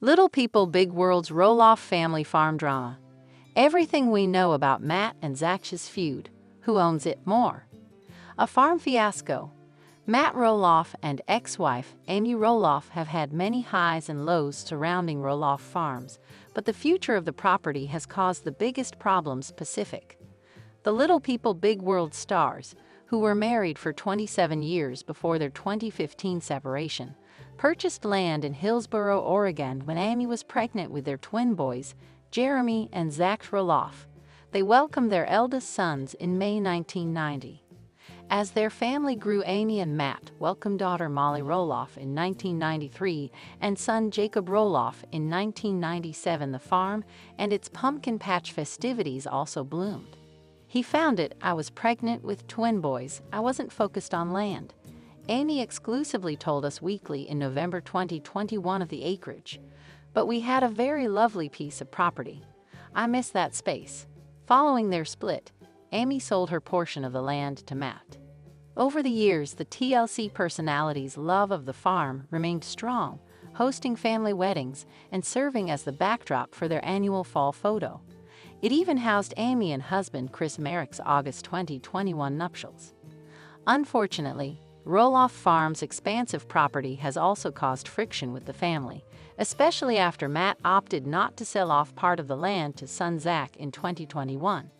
Little People Big World's Roloff family farm drama. Everything we know about Matt and Zach's feud. Who owns it more? A farm fiasco. Matt Roloff and ex-wife Amy Roloff have had many highs and lows surrounding Roloff Farms, but the future of the property has caused the biggest problems Pacific. The Little People Big World stars, who were married for 27 years before their 2015 separation, purchased land in Hillsboro, Oregon when Amy was pregnant with their twin boys, Jeremy and Zach Roloff. They welcomed their eldest sons in May 1990. As their family grew, Amy and Matt welcomed daughter Molly Roloff in 1993 and son Jacob Roloff in 1997. The farm and its pumpkin patch festivities also bloomed. He found it, "I was pregnant with twin boys, I wasn't focused on land," Amy exclusively told Us Weekly in November 2021 of the acreage. "But we had a very lovely piece of property. I miss that space." Following their split, Amy sold her portion of the land to Matt. Over the years, the TLC personality's love of the farm remained strong, hosting family weddings and serving as the backdrop for their annual fall photo. It even housed Amy and husband Chris Merrick's August 2021 nuptials. Unfortunately, Roloff Farms' expansive property has also caused friction with the family, especially after Matt opted not to sell off part of the land to son Zach in 2021.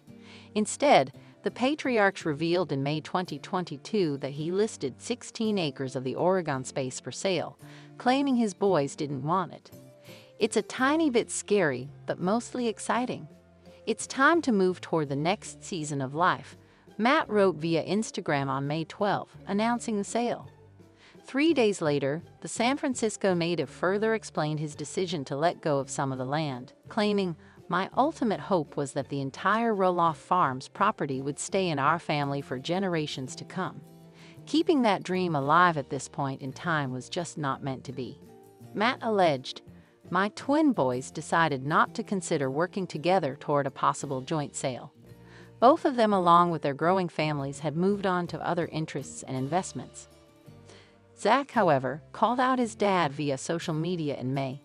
Instead, the patriarchs revealed in May 2022 that he listed 16 acres of the Oregon space for sale, claiming his boys didn't want it. "It's a tiny bit scary, but mostly exciting. It's time to move toward the next season of life," Matt wrote via Instagram on May 12, announcing the sale. 3 days later, the San Francisco native further explained his decision to let go of some of the land, claiming, "My ultimate hope was that the entire Roloff Farms property would stay in our family for generations to come. Keeping that dream alive at this point in time was just not meant to be." Matt alleged, "My twin boys decided not to consider working together toward a possible joint sale. Both of them, along with their growing families, had moved on to other interests and investments." Zach, however, called out his dad via social media in May,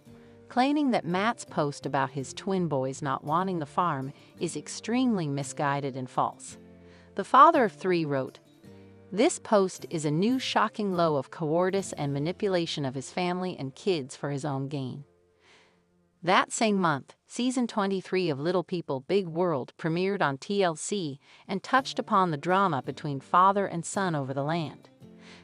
claiming that Matt's post about his twin boys not wanting the farm is extremely misguided and false. The father of three wrote, "This post is a new shocking low of cowardice and manipulation of his family and kids for his own gain." That same month, Season 23 of Little People Big World premiered on TLC and touched upon the drama between father and son over the land.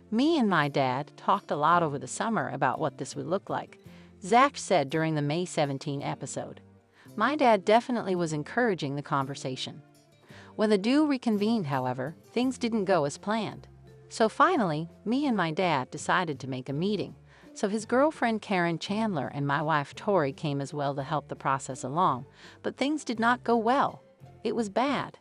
"Me and my dad talked a lot over the summer about what this would look like," Zach said during the May 17 episode. "My dad definitely was encouraging the conversation. When the duo reconvened, however, things didn't go as planned. So finally, me and my dad decided to make a meeting. So his girlfriend Karen Chandler and my wife Tori came as well to help the process along, but things did not go well. It was bad."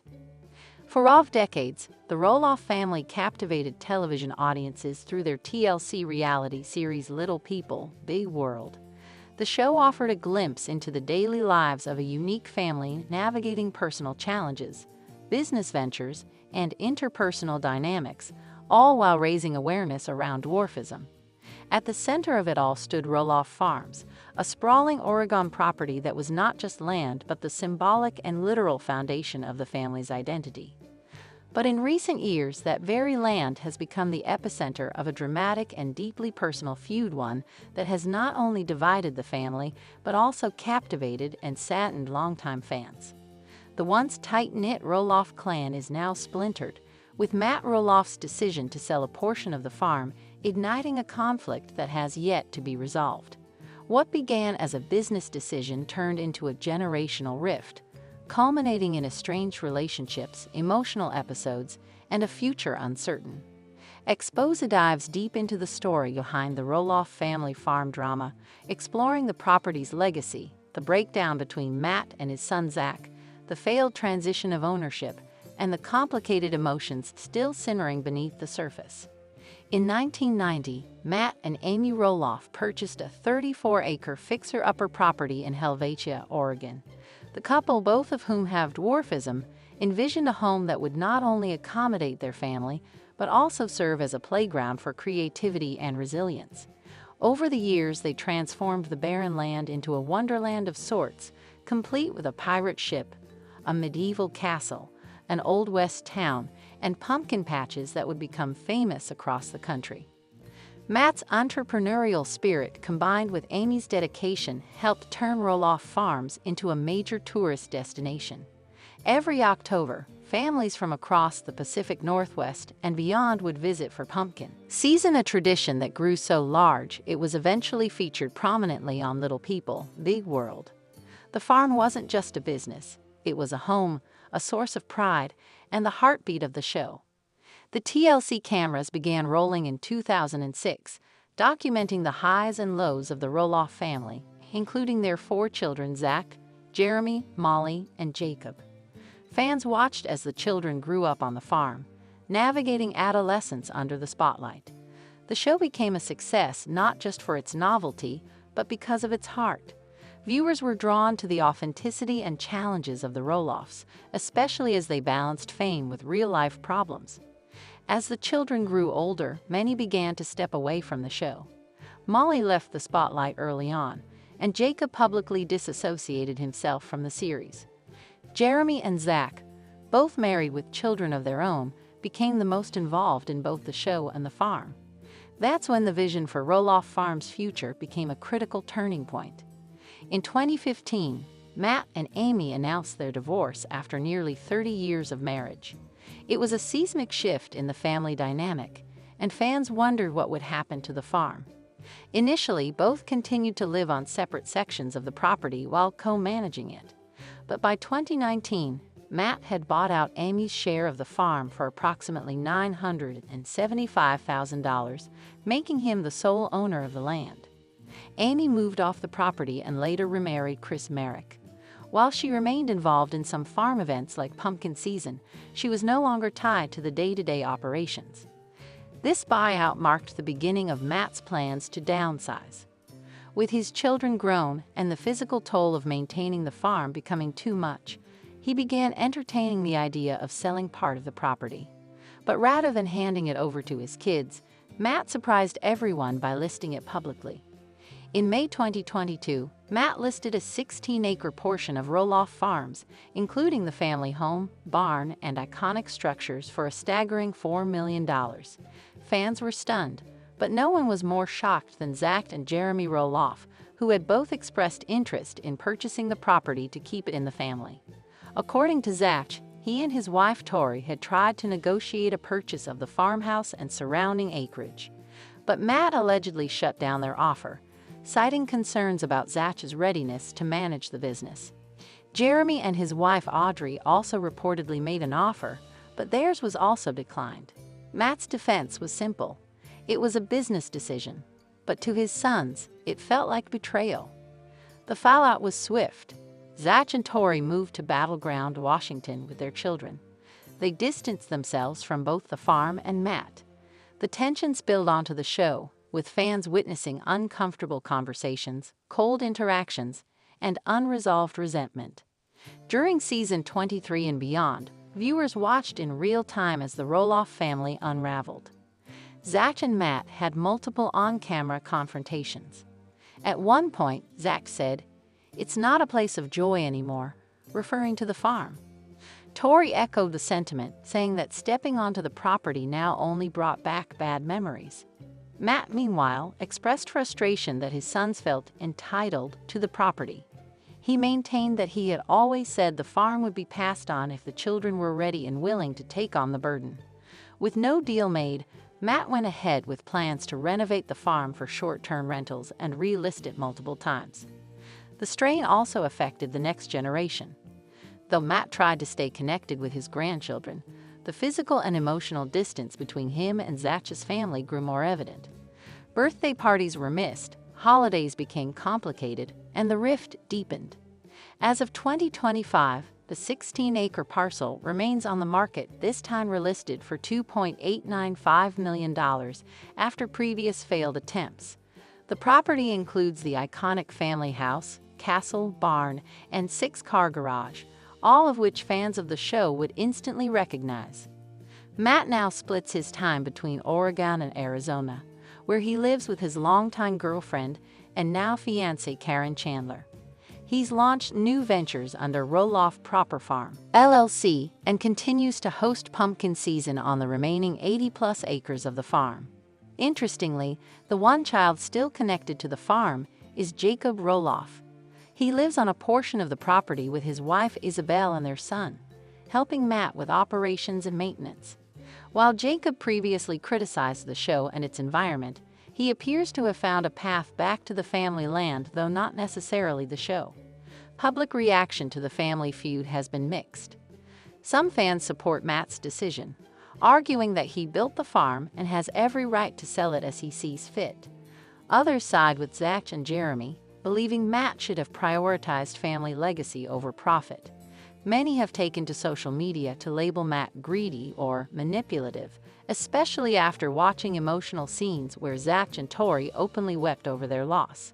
For decades, the Roloff family captivated television audiences through their TLC reality series Little People Big World. The show offered a glimpse into the daily lives of a unique family navigating personal challenges, business ventures, and interpersonal dynamics, all while raising awareness around dwarfism. At the center of it all stood Roloff Farms, a sprawling Oregon property that was not just land but the symbolic and literal foundation of the family's identity. But in recent years, that very land has become the epicenter of a dramatic and deeply personal feud, one that has not only divided the family but also captivated and saddened longtime fans. The once tight-knit Roloff clan is now splintered, with Matt Roloff's decision to sell a portion of the farm igniting a conflict that has yet to be resolved. What began as a business decision turned into a generational rift, culminating in estranged relationships, emotional episodes, and a future uncertain. Exposa dives deep into the story behind the Roloff family farm drama, exploring the property's legacy, the breakdown between Matt and his son Zach, the failed transition of ownership, and the complicated emotions still simmering beneath the surface. In 1990, Matt and Amy Roloff purchased a 34-acre fixer-upper property in Helvetia, Oregon. The couple, both of whom have dwarfism, envisioned a home that would not only accommodate their family, but also serve as a playground for creativity and resilience. Over the years, they transformed the barren land into a wonderland of sorts, complete with a pirate ship, a medieval castle, an Old West town, and pumpkin patches that would become famous across the country. Matt's entrepreneurial spirit combined with Amy's dedication helped turn Roloff Farms into a major tourist destination. Every October, families from across the Pacific Northwest and beyond would visit for pumpkin season, a tradition that grew so large it was eventually featured prominently on Little People, Big World. The farm wasn't just a business, it was a home, a source of pride, and the heartbeat of the show. The TLC cameras began rolling in 2006, documenting the highs and lows of the Roloff family, including their 4 children, Zach, Jeremy, Molly, and Jacob. Fans watched as the children grew up on the farm, navigating adolescence under the spotlight. The show became a success not just for its novelty, but because of its heart. Viewers were drawn to the authenticity and challenges of the Roloffs, especially as they balanced fame with real-life problems. As the children grew older, many began to step away from the show. Molly left the spotlight early on, and Jacob publicly disassociated himself from the series. Jeremy and Zach, both married with children of their own, became the most involved in both the show and the farm. That's when the vision for Roloff Farms' future became a critical turning point. In 2015, Matt and Amy announced their divorce after nearly 30 years of marriage. It was a seismic shift in the family dynamic, and fans wondered what would happen to the farm. Initially, both continued to live on separate sections of the property while co-managing it. But by 2019, Matt had bought out Amy's share of the farm for approximately $975,000, making him the sole owner of the land. Amy moved off the property and later remarried Chris Merrick. While she remained involved in some farm events like pumpkin season, she was no longer tied to the day-to-day operations. This buyout marked the beginning of Matt's plans to downsize. With his children grown and the physical toll of maintaining the farm becoming too much, he began entertaining the idea of selling part of the property. But rather than handing it over to his kids, Matt surprised everyone by listing it publicly. In May 2022, Matt listed a 16-acre portion of Roloff Farms, including the family home, barn, and iconic structures for a staggering $4 million. Fans were stunned, but no one was more shocked than Zach and Jeremy Roloff, who had both expressed interest in purchasing the property to keep it in the family. According to Zach, he and his wife Tori had tried to negotiate a purchase of the farmhouse and surrounding acreage, but Matt allegedly shut down their offer, citing concerns about Zach's readiness to manage the business. Jeremy and his wife Audrey also reportedly made an offer, but theirs was also declined. Matt's defense was simple. It was a business decision, but to his sons, it felt like betrayal. The fallout was swift. Zach and Tori moved to Battleground, Washington with their children. They distanced themselves from both the farm and Matt. The tension spilled onto the show, with fans witnessing uncomfortable conversations, cold interactions, and unresolved resentment. During season 23 and beyond, viewers watched in real time as the Roloff family unraveled. Zach and Matt had multiple on-camera confrontations. At one point, Zach said, "It's not a place of joy anymore," referring to the farm. Tori echoed the sentiment, saying that stepping onto the property now only brought back bad memories. Matt, meanwhile, expressed frustration that his sons felt entitled to the property. He maintained that he had always said the farm would be passed on if the children were ready and willing to take on the burden. With no deal made, Matt went ahead with plans to renovate the farm for short-term rentals and relist it multiple times. The strain also affected the next generation. Though Matt tried to stay connected with his grandchildren, the physical and emotional distance between him and Zach's family grew more evident. Birthday parties were missed, holidays became complicated, and the rift deepened. As of 2025, the 16-acre parcel remains on the market, this time relisted for $2.895 million after previous failed attempts. The property includes the iconic family house, castle, barn, and 6-car garage, all of which fans of the show would instantly recognize. Matt now splits his time between Oregon and Arizona, where he lives with his longtime girlfriend and now fiancée Karen Chandler. He's launched new ventures under Roloff Proper Farm, LLC, and continues to host pumpkin season on the remaining 80-plus acres of the farm. Interestingly, the one child still connected to the farm is Jacob Roloff. He lives on a portion of the property with his wife Isabel and their son, helping Matt with operations and maintenance. While Jacob previously criticized the show and its environment, he appears to have found a path back to the family land, though not necessarily the show. Public reaction to the family feud has been mixed. Some fans support Matt's decision, arguing that he built the farm and has every right to sell it as he sees fit. Others side with Zach and Jeremy, believing Matt should have prioritized family legacy over profit. Many have taken to social media to label Matt greedy or manipulative, especially after watching emotional scenes where Zach and Tori openly wept over their loss.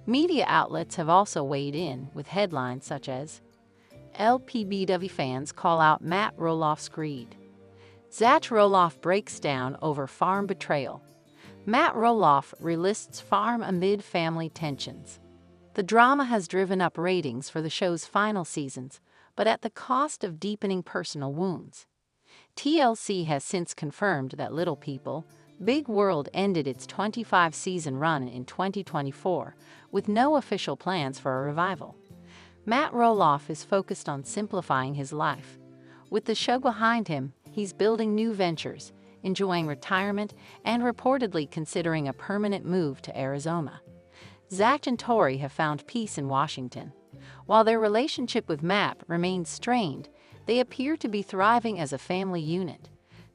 Media outlets have also weighed in with headlines such as, "LPBW fans call out Matt Roloff's greed." Zach Roloff breaks down over farm betrayal. Matt Roloff relists farm amid family tensions. The drama has driven up ratings for the show's final seasons, but at the cost of deepening personal wounds. TLC has since confirmed that Little People, Big World ended its 25-season run in 2024, with no official plans for a revival. Matt Roloff is focused on simplifying his life. With the show behind him, he's building new ventures, enjoying retirement, and reportedly considering a permanent move to Arizona. Zach and Tori have found peace in Washington. While their relationship with Matt remains strained, they appear to be thriving as a family unit.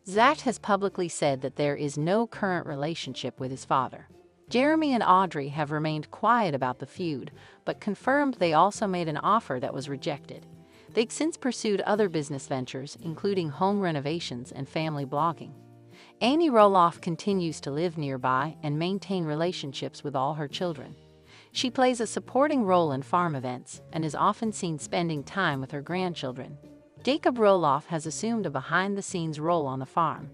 Zach has publicly said that there is no current relationship with his father. Jeremy and Audrey have remained quiet about the feud, but confirmed they also made an offer that was rejected. They've since pursued other business ventures, including home renovations and family blogging. Amy Roloff continues to live nearby and maintain relationships with all her children. She plays a supporting role in farm events and is often seen spending time with her grandchildren. Jacob Roloff has assumed a behind-the-scenes role on the farm.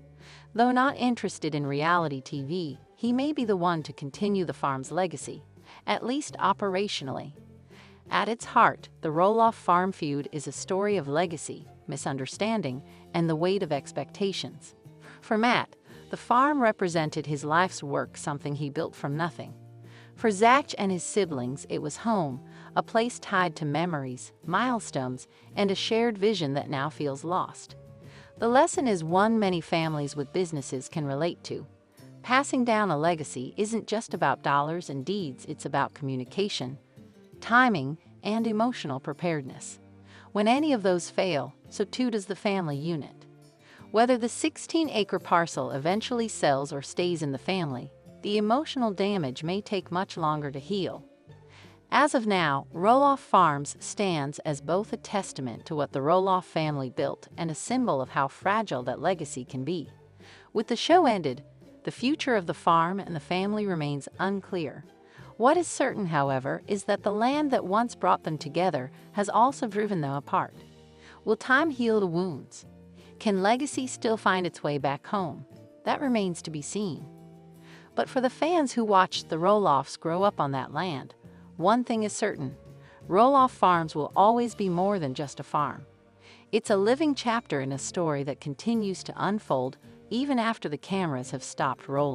Though not interested in reality TV, he may be the one to continue the farm's legacy, at least operationally. At its heart, the Roloff farm feud is a story of legacy, misunderstanding, and the weight of expectations. For Matt, the farm represented his life's work, something he built from nothing. For Zach and his siblings, it was home, a place tied to memories, milestones, and a shared vision that now feels lost. The lesson is one many families with businesses can relate to. Passing down a legacy isn't just about dollars and deeds, it's about communication, timing, and emotional preparedness. When any of those fail, so too does the family unit. Whether the 16-acre parcel eventually sells or stays in the family, the emotional damage may take much longer to heal. As of now, Roloff Farms stands as both a testament to what the Roloff family built and a symbol of how fragile that legacy can be. With the show ended, the future of the farm and the family remains unclear. What is certain, however, is that the land that once brought them together has also driven them apart. Will time heal the wounds? Can legacy still find its way back home? That remains to be seen. But for the fans who watched the Roloffs grow up on that land, one thing is certain: Roloff Farms will always be more than just a farm. It's a living chapter in a story that continues to unfold even after the cameras have stopped rolling.